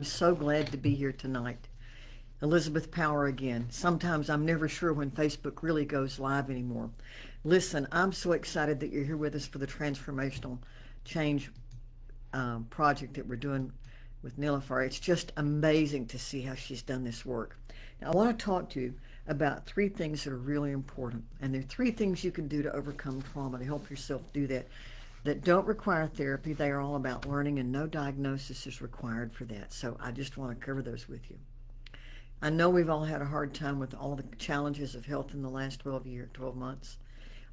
I'm so glad to be here tonight. Elizabeth Power again. Sometimes I'm never sure when Facebook really goes live anymore. Listen, I'm so excited that you're here with us for the transformational change project that we're doing with Nilafar. It's just amazing to see how she's done this work. Now, I want to talk to you about three things that are really important. And there are three things you can do to overcome trauma to help yourself do that don't require therapy. They are all about learning, and no diagnosis is required for that. So I just want to cover those with you. I know we've all had a hard time with all the challenges of health in the last 12 months.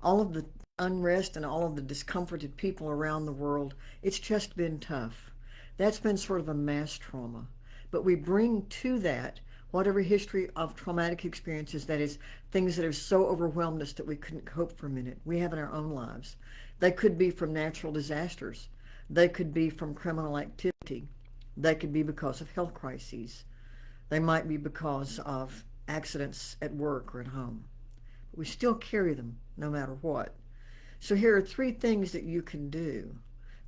All of the unrest and all of the discomforted people around the world, it's just been tough. That's been sort of a mass trauma. But we bring to that whatever history of traumatic experiences, that is, things that have so overwhelmed us that we couldn't cope for a minute, we have in our own lives. They could be from natural disasters. They could be from criminal activity. They could be because of health crises. They might be because of accidents at work or at home. But we still carry them no matter what. So here are three things that you can do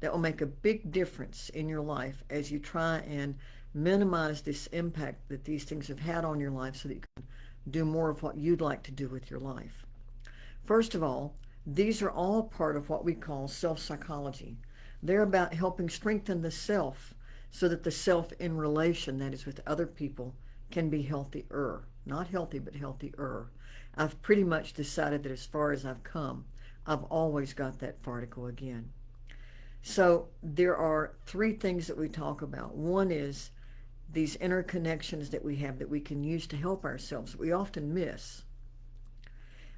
that will make a big difference in your life as you try and minimize this impact that these things have had on your life so that you can do more of what you'd like to do with your life. First of all, these are all part of what we call self-psychology. They're about helping strengthen the self so that the self in relation, that is with other people, can be healthier. Not healthy, but healthier. I've pretty much decided that as far as I've come, I've always got that far to go again. So there are three things that we talk about. One is these interconnections that we have that we can use to help ourselves. We often miss.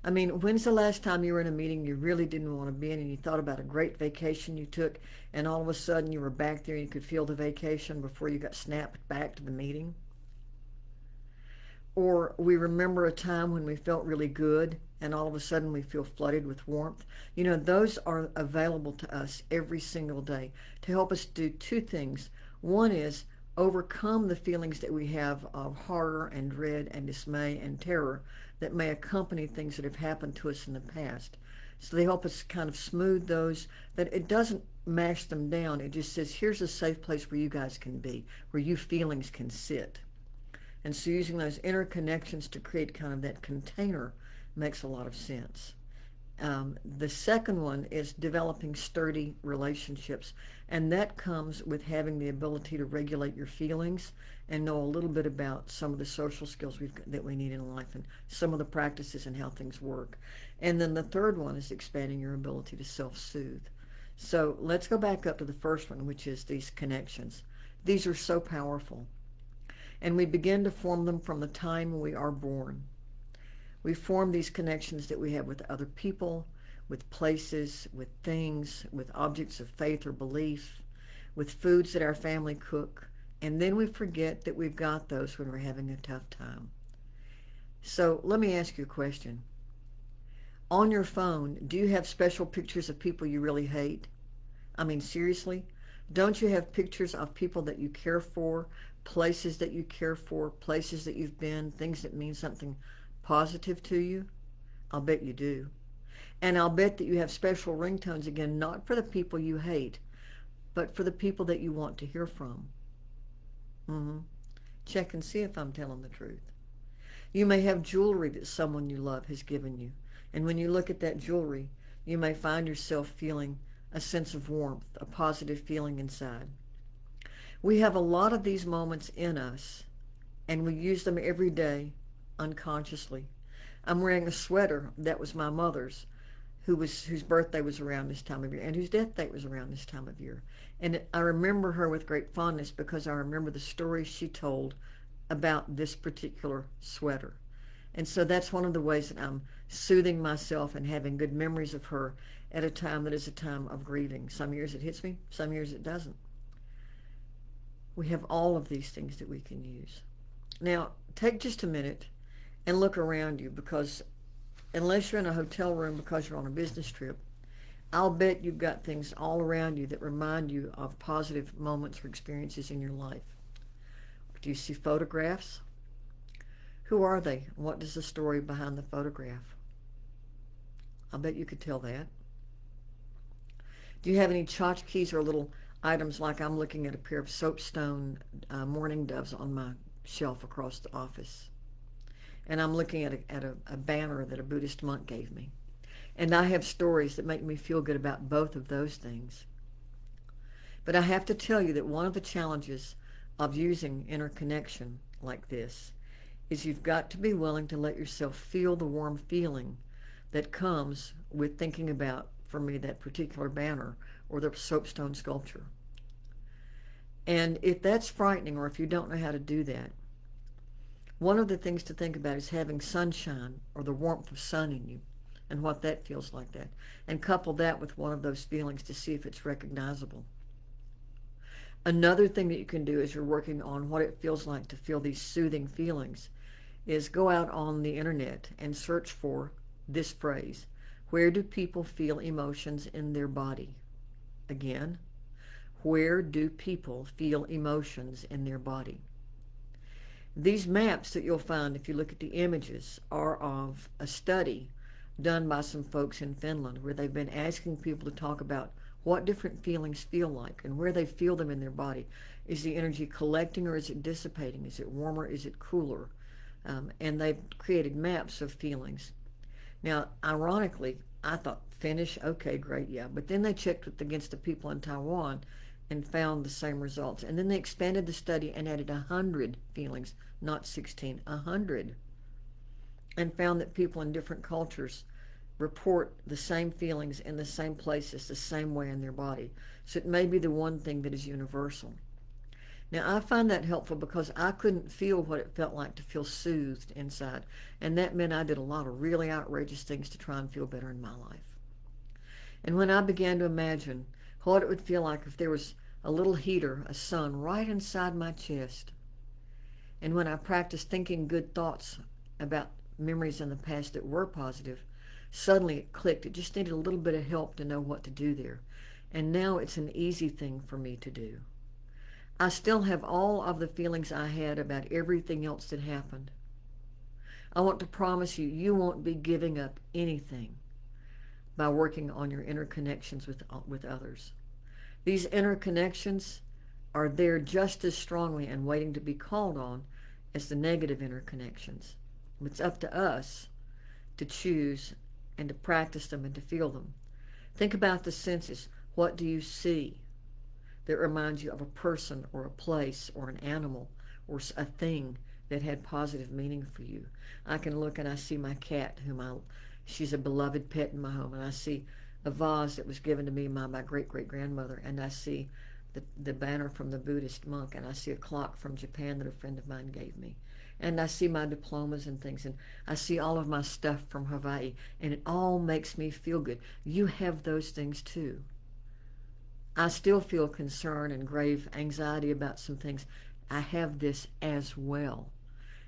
I mean, when's the last time you were in a meeting you really didn't want to be in and you thought about a great vacation you took and all of a sudden you were back there and you could feel the vacation before you got snapped back to the meeting? Or we remember a time when we felt really good and all of a sudden we feel flooded with warmth. You know, those are available to us every single day to help us do two things. One is overcome the feelings that we have of horror and dread and dismay and terror that may accompany things that have happened to us in the past. So they help us kind of smooth those, that it doesn't mash them down. It just says, here's a safe place where you guys can be, where you feelings can sit. And so using those interconnections to create kind of that container makes a lot of sense. The second one is developing sturdy relationships, and that comes with having the ability to regulate your feelings and know a little bit about some of the social skills that we need in life and some of the practices and how things work. And then the third one is expanding your ability to self-soothe. So let's go back up to the first one, which is these connections. These are so powerful, and we begin to form them from the time we are born. We form these connections that we have with other people, with places, with things, with objects of faith or belief, with foods that our family cook, and then we forget that we've got those when we're having a tough time. So let me ask you a question. On your phone, do you have special pictures of people you really hate? I mean, seriously? Don't you have pictures of people that you care for, places that you care for, places that you've been, things that mean something positive to you? I'll bet you do. And I'll bet that you have special ringtones, again, not for the people you hate, but for the people that you want to hear from. Check and see if I'm telling the truth. You may have jewelry that someone you love has given you. And when you look at that jewelry, you may find yourself feeling a sense of warmth, a positive feeling inside. We have a lot of these moments in us, and we use them every day unconsciously. I'm wearing a sweater that was my mother's, whose birthday was around this time of year and whose death date was around this time of year. And I remember her with great fondness because I remember the stories she told about this particular sweater. And so that's one of the ways that I'm soothing myself and having good memories of her at a time that is a time of grieving. Some years it hits me, some years it doesn't. We have all of these things that we can use. Now, take just a minute and look around you, because unless you're in a hotel room because you're on a business trip, I'll bet you've got things all around you that remind you of positive moments or experiences in your life. Do you see photographs? Who are they? What is the story behind the photograph? I'll bet you could tell that. Do you have any tchotchkes or little items like I'm looking at a pair of soapstone mourning doves on my shelf across the office. And I'm looking at a banner that a Buddhist monk gave me. And I have stories that make me feel good about both of those things. But I have to tell you that one of the challenges of using interconnection like this is you've got to be willing to let yourself feel the warm feeling that comes with thinking about, for me, that particular banner or the soapstone sculpture. And if that's frightening, or if you don't know how to do that, one of the things to think about is having sunshine or the warmth of sun in you and what that feels like that. And couple that with one of those feelings to see if it's recognizable. Another thing that you can do as you're working on what it feels like to feel these soothing feelings is go out on the internet and search for this phrase: where do people feel emotions in their body? Again, where do people feel emotions in their body? These maps that you'll find if you look at the images are of a study done by some folks in Finland where they've been asking people to talk about what different feelings feel like and where they feel them in their body. Is the energy collecting or is it dissipating? Is it warmer? Is it cooler? And they've created maps of feelings. Now, ironically, I thought Finnish, okay, great, yeah. But then they checked against the people in Taiwan and found the same results. And then they expanded the study and added 100 feelings, not 16, 100. And found that people in different cultures report the same feelings in the same places, the same way in their body. So it may be the one thing that is universal. Now, I find that helpful because I couldn't feel what it felt like to feel soothed inside. And that meant I did a lot of really outrageous things to try and feel better in my life. And when I began to imagine what it would feel like if there was a little heater, a sun, right inside my chest, and when I practiced thinking good thoughts about memories in the past that were positive, suddenly it clicked. It just needed a little bit of help to know what to do there. And now it's an easy thing for me to do. I still have all of the feelings I had about everything else that happened. I want to promise you, you won't be giving up anything by working on your interconnections with others. These interconnections are there just as strongly and waiting to be called on as the negative interconnections. It's up to us to choose and to practice them and to feel them. Think about the senses. What do you see that reminds you of a person or a place or an animal or a thing that had positive meaning for you? I can look and I see my cat, she's a beloved pet in my home, and I see a vase that was given to me by my great-great-grandmother, and I see the banner from the Buddhist monk, and I see a clock from Japan that a friend of mine gave me. And I see my diplomas and things, and I see all of my stuff from Hawaii, and it all makes me feel good. You have those things too. I still feel concern and grave anxiety about some things. I have this as well.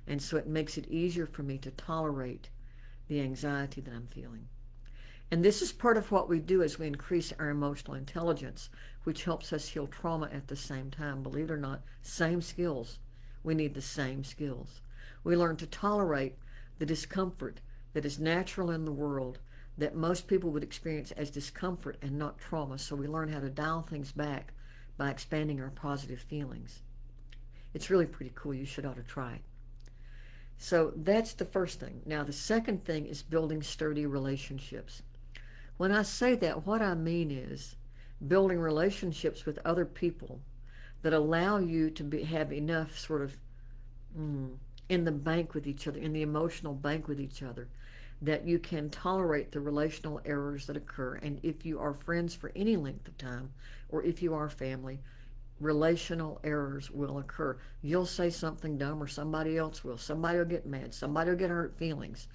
And so it makes it easier for me to tolerate the anxiety that I'm feeling. And this is part of what we do as we increase our emotional intelligence, which helps us heal trauma at the same time. Believe it or not, same skills. We need the same skills. We learn to tolerate the discomfort that is natural in the world that most people would experience as discomfort and not trauma. So we learn how to dial things back by expanding our positive feelings. It's really pretty cool. You should ought to try it. So that's the first thing. Now, the second thing is building sturdy relationships. When I say that, what I mean is building relationships with other people that allow you to have enough sort of in the bank with each other, in the emotional bank with each other, that you can tolerate the relational errors that occur. And if you are friends for any length of time, or if you are family, relational errors will occur. You'll say something dumb, or somebody else will. Somebody will get mad. Somebody will get hurt feelings.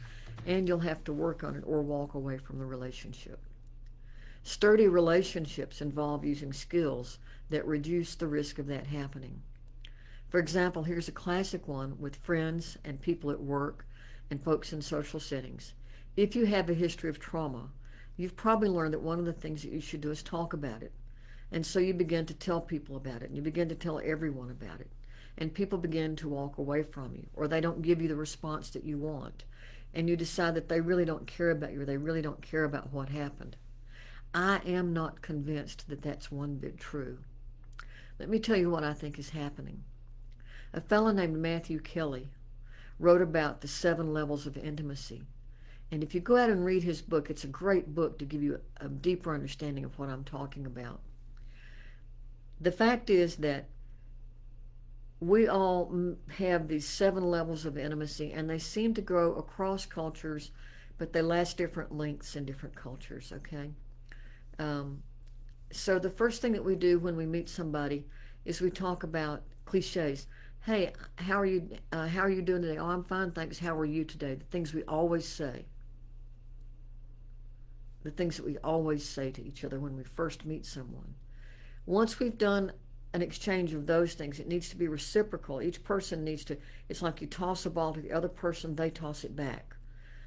And you'll have to work on it or walk away from the relationship. Sturdy relationships involve using skills that reduce the risk of that happening. For example, here's a classic one with friends and people at work and folks in social settings. If you have a history of trauma, you've probably learned that one of the things that you should do is talk about it. And so you begin to tell people about it, and you begin to tell everyone about it. And people begin to walk away from you, or they don't give you the response that you want. And you decide that they really don't care about you, or they really don't care about what happened. I am not convinced that that's one bit true. Let me tell you what I think is happening. A fellow named Matthew Kelly wrote about the 7 levels of intimacy. And if you go out and read his book, it's a great book to give you a deeper understanding of what I'm talking about. The fact is that we all have these 7 levels of intimacy, and they seem to grow across cultures, but they last different lengths in different cultures, okay? So the first thing that we do when we meet somebody is we talk about cliches. Hey, how are you? How are you doing today? Oh, I'm fine, thanks. How are you today? The things we always say. The things that we always say to each other when we first meet someone. Once we've done an exchange of those things, it needs to be reciprocal. Each person needs to, it's like you toss a ball to the other person, they toss it back.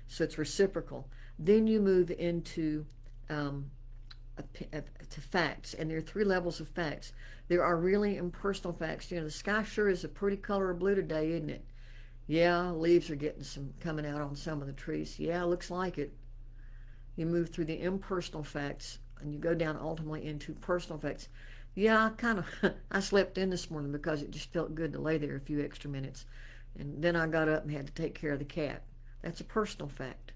So it's reciprocal. Then you move into to facts, and there are 3 levels of facts. There are really impersonal facts. You know, the sky sure is a pretty color of blue today, isn't it? Yeah, leaves are getting some coming out on some of the trees. Yeah, looks like it. You move through the impersonal facts, and you go down ultimately into personal facts. Yeah, I slept in this morning because it just felt good to lay there a few extra minutes. And then I got up and had to take care of the cat. That's a personal fact.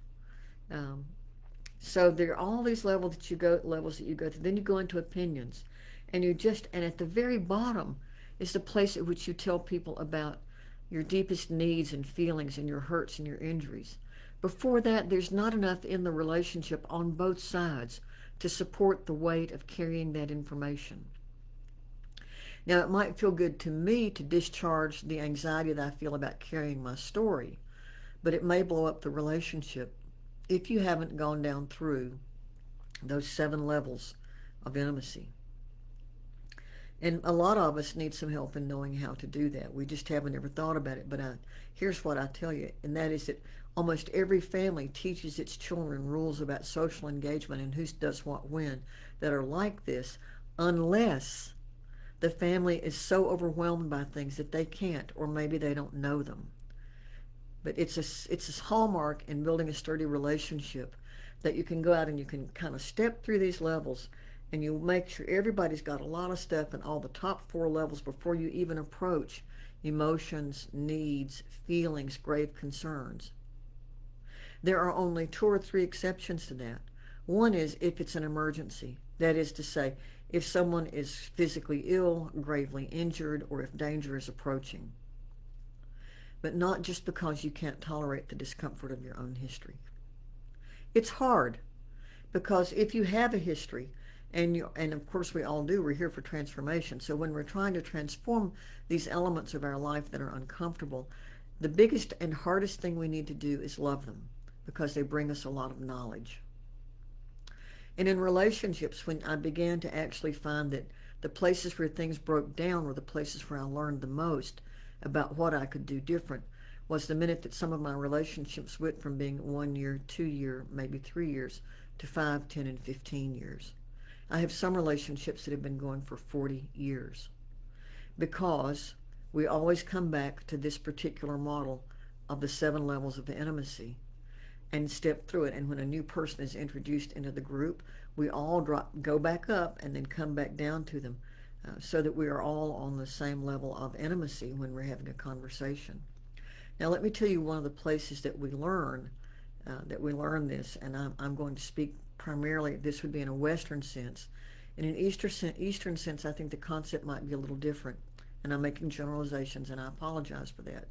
So there are all these levels that you go through. Then you go into opinions. And and at the very bottom is the place at which you tell people about your deepest needs and feelings and your hurts and your injuries. Before that, there's not enough in the relationship on both sides to support the weight of carrying that information. Now, it might feel good to me to discharge the anxiety that I feel about carrying my story, but it may blow up the relationship if you haven't gone down through those 7 levels of intimacy. And a lot of us need some help in knowing how to do that. We just haven't ever thought about it. But here's what I tell you, and that is that almost every family teaches its children rules about social engagement and who does what when that are like this, unless the family is so overwhelmed by things that they can't, or maybe they don't know them. But it's a hallmark in building a sturdy relationship that you can go out and you can kind of step through these levels, and you make sure everybody's got a lot of stuff in all the top 4 levels before you even approach emotions, needs, feelings, grave concerns. There are only 2 or 3 exceptions to that. One is if it's an emergency. That is to say, if someone is physically ill, gravely injured, or if danger is approaching. But not just because you can't tolerate the discomfort of your own history. It's hard because if you have a history, and of course we all do, we're here for transformation. So when we're trying to transform these elements of our life that are uncomfortable, the biggest and hardest thing we need to do is love them because they bring us a lot of knowledge. And in relationships, when I began to actually find that the places where things broke down were the places where I learned the most about what I could do different, was the minute that some of my relationships went from being 1 year, 2 year, maybe 3 years, to 5, 10, and 15 years. I have some relationships that have been going for 40 years because we always come back to this particular model of the 7 levels of intimacy and step through it. And when a new person is introduced into the group, we all go back up and then come back down to them so that we are all on the same level of intimacy when we're having a conversation. Now, let me tell you one of the places that we learn this, and I'm going to speak primarily, this would be in a Western sense. In an Eastern sense, I think the concept might be a little different, and I'm making generalizations, and I apologize for that.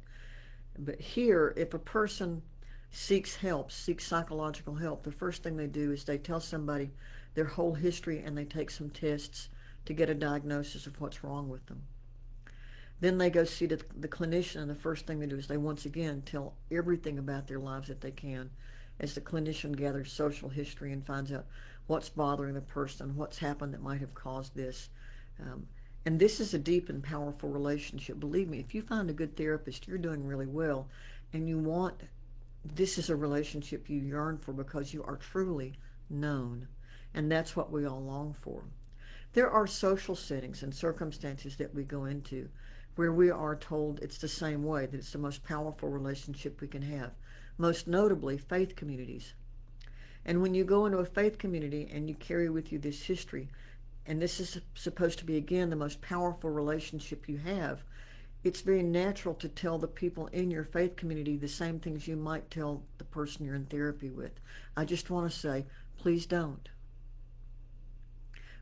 But here, if a person seeks psychological help, the first thing they do is they tell somebody their whole history and they take some tests to get a diagnosis of what's wrong with them. Then they go see the clinician, and the first thing they do is they once again tell everything about their lives that they can as the clinician gathers social history and finds out what's bothering the person, what's happened that might have caused this. And this is a deep and powerful relationship. Believe me, if you find a good therapist, you're doing really well, and this is a relationship you yearn for because you are truly known. And that's what we all long for. There are social settings and circumstances that we go into where we are told it's the same way, that it's the most powerful relationship we can have. Most notably, faith communities. And when you go into a faith community and you carry with you this history, and this is supposed to be, again, the most powerful relationship you have, it's very natural to tell the people in your faith community the same things you might tell the person you're in therapy with. I just want to say, please don't.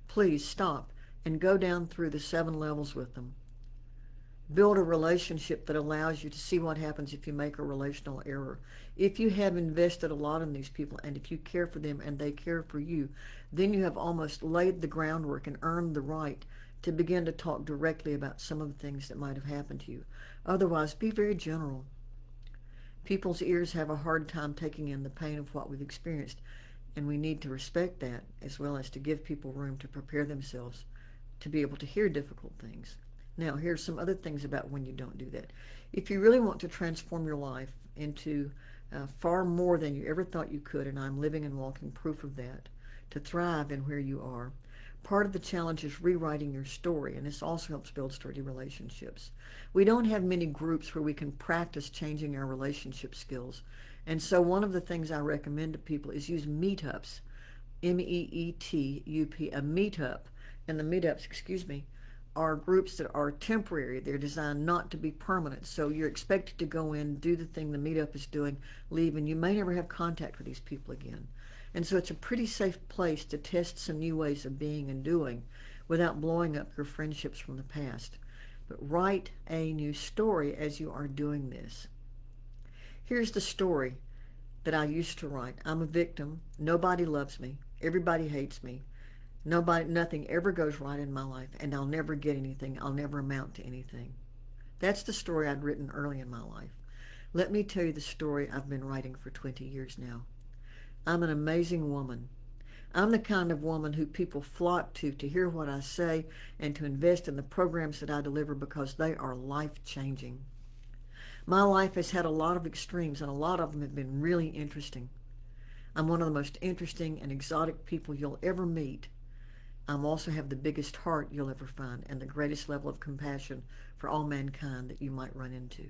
Please stop and go down through the 7 levels with them. Build a relationship that allows you to see what happens if you make a relational error. If you have invested a lot in these people, and if you care for them and they care for you, then you have almost laid the groundwork and earned the right to begin to talk directly about some of the things that might have happened to you. Otherwise, be very general. People's ears have a hard time taking in the pain of what we've experienced, and we need to respect that, as well as to give people room to prepare themselves to be able to hear difficult things. Now, here's some other things about when you don't do that. If you really want to transform your life into far more than you ever thought you could, and I'm living and walking proof of that, to thrive in where you are, part of the challenge is rewriting your story, and this also helps build sturdy relationships. We don't have many groups where we can practice changing our relationship skills, and so one of the things I recommend to people is use meetups, MEETUP, a meetup, and the meetups, are groups that are temporary. They're designed not to be permanent. So you're expected to go in, do the thing the meetup is doing, leave, and you may never have contact with these people again. And so it's a pretty safe place to test some new ways of being and doing without blowing up your friendships from the past. But write a new story as you are doing this. Here's the story that I used to write. I'm a victim. Nobody loves me. Everybody hates me. Nothing ever goes right in my life, and I'll never get anything. I'll never amount to anything. That's the story I'd written early in my life. Let me tell you the story I've been writing for 20 years now. I'm an amazing woman. I'm the kind of woman who people flock to hear what I say and to invest in the programs that I deliver because they are life-changing. My life has had a lot of extremes, and a lot of them have been really interesting. I'm one of the most interesting and exotic people you'll ever meet. I also have the biggest heart you'll ever find and the greatest level of compassion for all mankind that you might run into.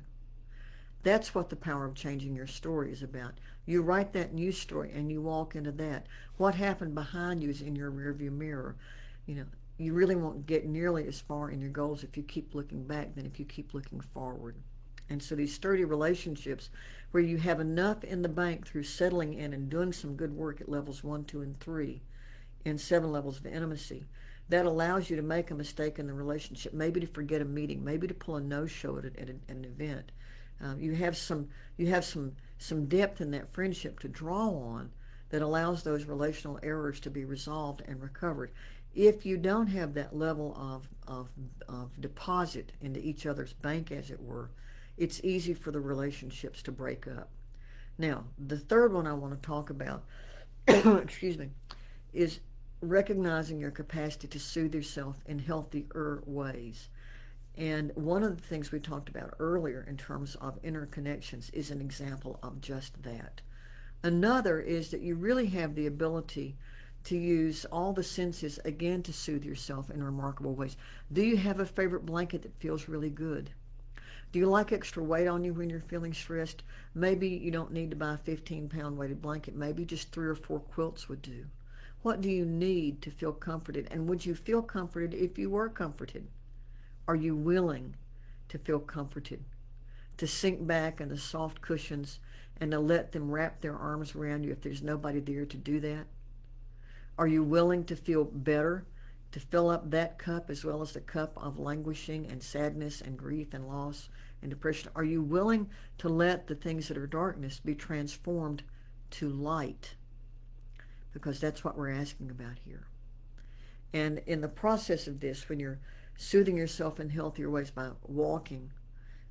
That's what the power of changing your story is about. You write that new story and you walk into that. What happened behind you is in your rearview mirror. You really won't get nearly as far in your goals if you keep looking back than if you keep looking forward. And so these sturdy relationships where you have enough in the bank through settling in and doing some good work at levels 1, 2, and 3, in 7 levels of intimacy, that allows you to make a mistake in the relationship, maybe to forget a meeting, maybe to pull a no-show at an event. You have some depth in that friendship to draw on that allows those relational errors to be resolved and recovered. If you don't have that level of deposit into each other's bank, as it were, it's easy for the relationships to break up. Now, the third one I want to talk about, is recognizing your capacity to soothe yourself in healthier ways. And one of the things we talked about earlier in terms of interconnections is an example of just that. Another is that you really have the ability to use all the senses again to soothe yourself in remarkable ways. Do you have a favorite blanket that feels really good? Do you like extra weight on you when you're feeling stressed? Maybe you don't need to buy a 15-pound weighted blanket. Maybe just 3 or 4 quilts would do. What do you need to feel comforted? And would you feel comforted if you were comforted? Are you willing to feel comforted? To sink back in the soft cushions and to let them wrap their arms around you if there's nobody there to do that? Are you willing to feel better, to fill up that cup as well as the cup of languishing and sadness and grief and loss and depression? Are you willing to let the things that are darkness be transformed to light? Because that's what we're asking about here. And in the process of this, when you're soothing yourself in healthier ways by walking,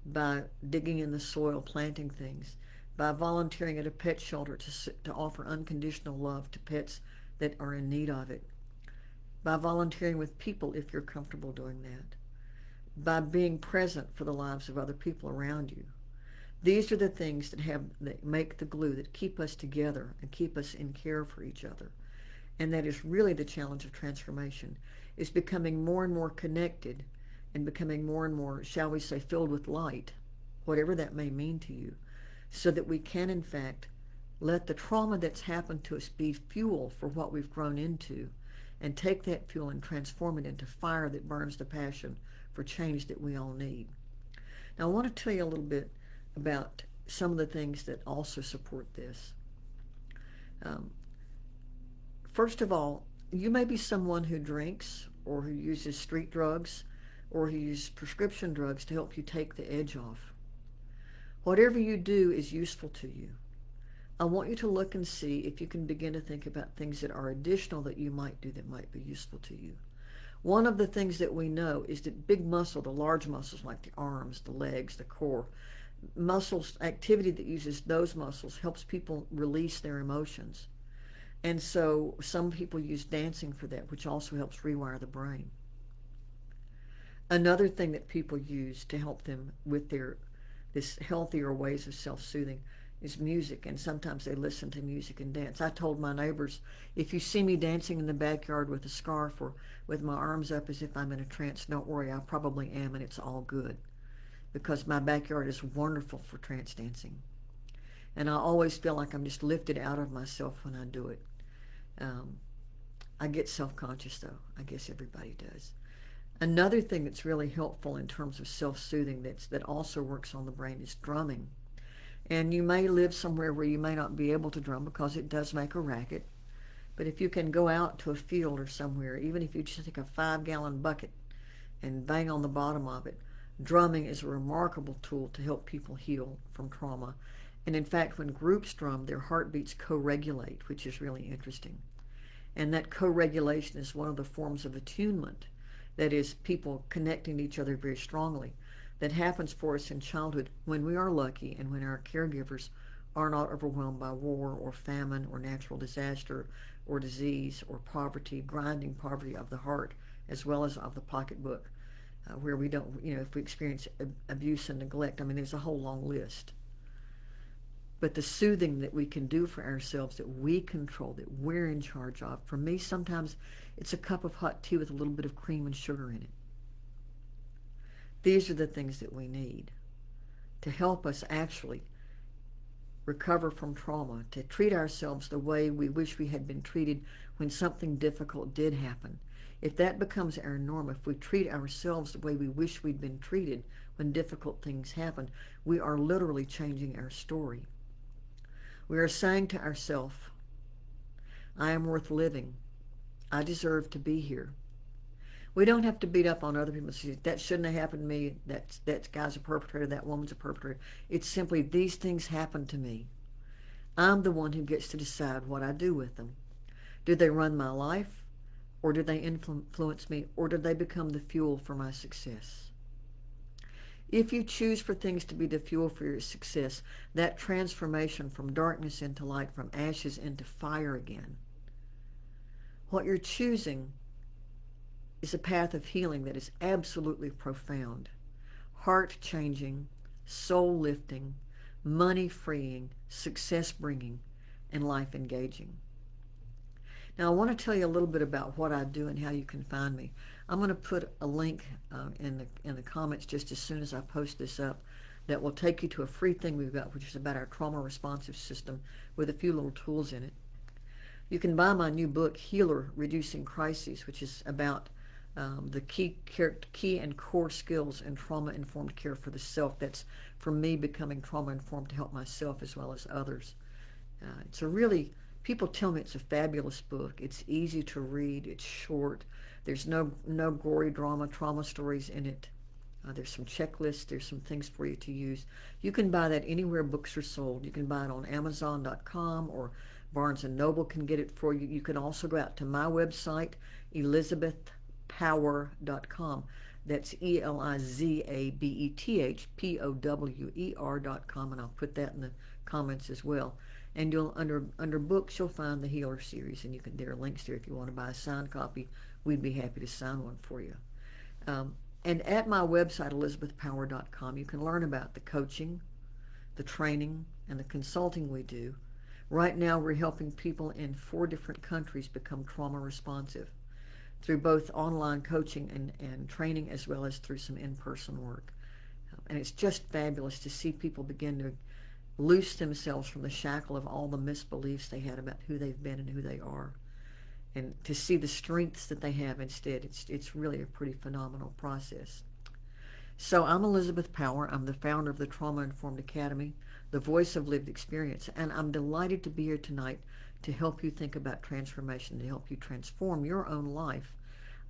by digging in the soil, planting things, by volunteering at a pet shelter to offer unconditional love to pets that are in need of it, by volunteering with people if you're comfortable doing that, by being present for the lives of other people around you. These are the things that make the glue, that keep us together and keep us in care for each other. And that is really the challenge of transformation, is becoming more and more connected and becoming more and more, shall we say, filled with light, whatever that may mean to you, so that we can, in fact, let the trauma that's happened to us be fuel for what we've grown into and take that fuel and transform it into fire that burns the passion for change that we all need. Now, I want to tell you a little bit about some of the things that also support this. Um, First of all, you may be someone who drinks or who uses street drugs or who uses prescription drugs to help you take the edge off. Whatever you do is useful to you. I want you to look and see if you can begin to think about things that are additional that you might do that might be useful to you. One of the things that we know is that big muscle, the large muscles like the arms, the legs, the core, muscles, activity that uses those muscles helps people release their emotions. And so some people use dancing for that, which also helps rewire the brain. Another thing that people use to help them with this healthier ways of self-soothing is music, and sometimes they listen to music and dance. I told my neighbors, if you see me dancing in the backyard with a scarf or with my arms up as if I'm in a trance, don't worry, I probably am, and it's all good, because my backyard is wonderful for trance dancing. And I always feel like I'm just lifted out of myself when I do it. I get self-conscious, though. I guess everybody does. Another thing that's really helpful in terms of self-soothing that also works on the brain is drumming. And you may live somewhere where you may not be able to drum because it does make a racket. But if you can go out to a field or somewhere, even if you just take a 5-gallon bucket and bang on the bottom of it, drumming is a remarkable tool to help people heal from trauma. And in fact, when groups drum, their heartbeats co-regulate, which is really interesting. And that co-regulation is one of the forms of attunement, that is, people connecting to each other very strongly, that happens for us in childhood when we are lucky and when our caregivers are not overwhelmed by war or famine or natural disaster or disease or poverty, grinding poverty of the heart as well as of the pocketbook, where we don't, if we experience abuse and neglect. I mean, there's a whole long list. But the soothing that we can do for ourselves, that we control, that we're in charge of, for me, sometimes it's a cup of hot tea with a little bit of cream and sugar in it. These are the things that we need to help us actually recover from trauma, to treat ourselves the way we wish we had been treated when something difficult did happen. If that becomes our norm, if we treat ourselves the way we wish we'd been treated when difficult things happen, we are literally changing our story. We are saying to ourselves, I am worth living. I deserve to be here. We don't have to beat up on other people and say, that shouldn't have happened to me, that guy's a perpetrator, that woman's a perpetrator. It's simply, these things happen to me. I'm the one who gets to decide what I do with them. Do they run my life, or do they influence me, or do they become the fuel for my success? If you choose for things to be the fuel for your success, that transformation from darkness into light, from ashes into fire again, what you're choosing is a path of healing that is absolutely profound, heart-changing, soul-lifting, money-freeing, success-bringing, and life-engaging. Now, I want to tell you a little bit about what I do and how you can find me. I'm going to put a link in the comments just as soon as I post this up that will take you to a free thing we've got, which is about our trauma responsive system with a few little tools in it. You can buy my new book, Healer: Reducing Crises, which is about the key and core skills in trauma-informed care for the self. That's for me becoming trauma-informed to help myself as well as others. It's a really, people tell me it's a fabulous book. It's easy to read. It's short. There's no gory trauma stories in it. There's some checklists. There's some things for you to use. You can buy that anywhere books are sold. You can buy it on Amazon.com, or Barnes & Noble can get it for you. You can also go out to my website, ElizabethPower.com. That's ElizabethPower.com, and I'll put that in the comments as well. And you'll under books, you'll find the Healer series, and there are links there if you want to buy a signed copy. We'd be happy to sign one for you. And at my website, ElizabethPower.com, you can learn about the coaching, the training, and the consulting we do. Right now, we're helping people in 4 different countries become trauma responsive through both online coaching and training, as well as through some in-person work. And it's just fabulous to see people begin to loose themselves from the shackle of all the misbeliefs they had about who they've been and who they are. and to see the strengths that they have instead. It's really a pretty phenomenal process. So I'm Elizabeth Power. I'm the founder of the Trauma Informed Academy, the voice of lived experience, and I'm delighted to be here tonight to help you think about transformation, to help you transform your own life.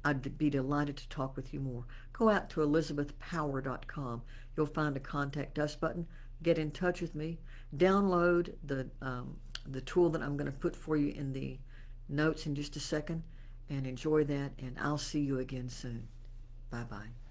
I'd be delighted to talk with you more. Go out to elizabethpower.com. You'll find a contact us button. Get in touch with me. Download the tool that I'm going to put for you in the notes in just a second, and enjoy that. And I'll see you again soon. Bye bye.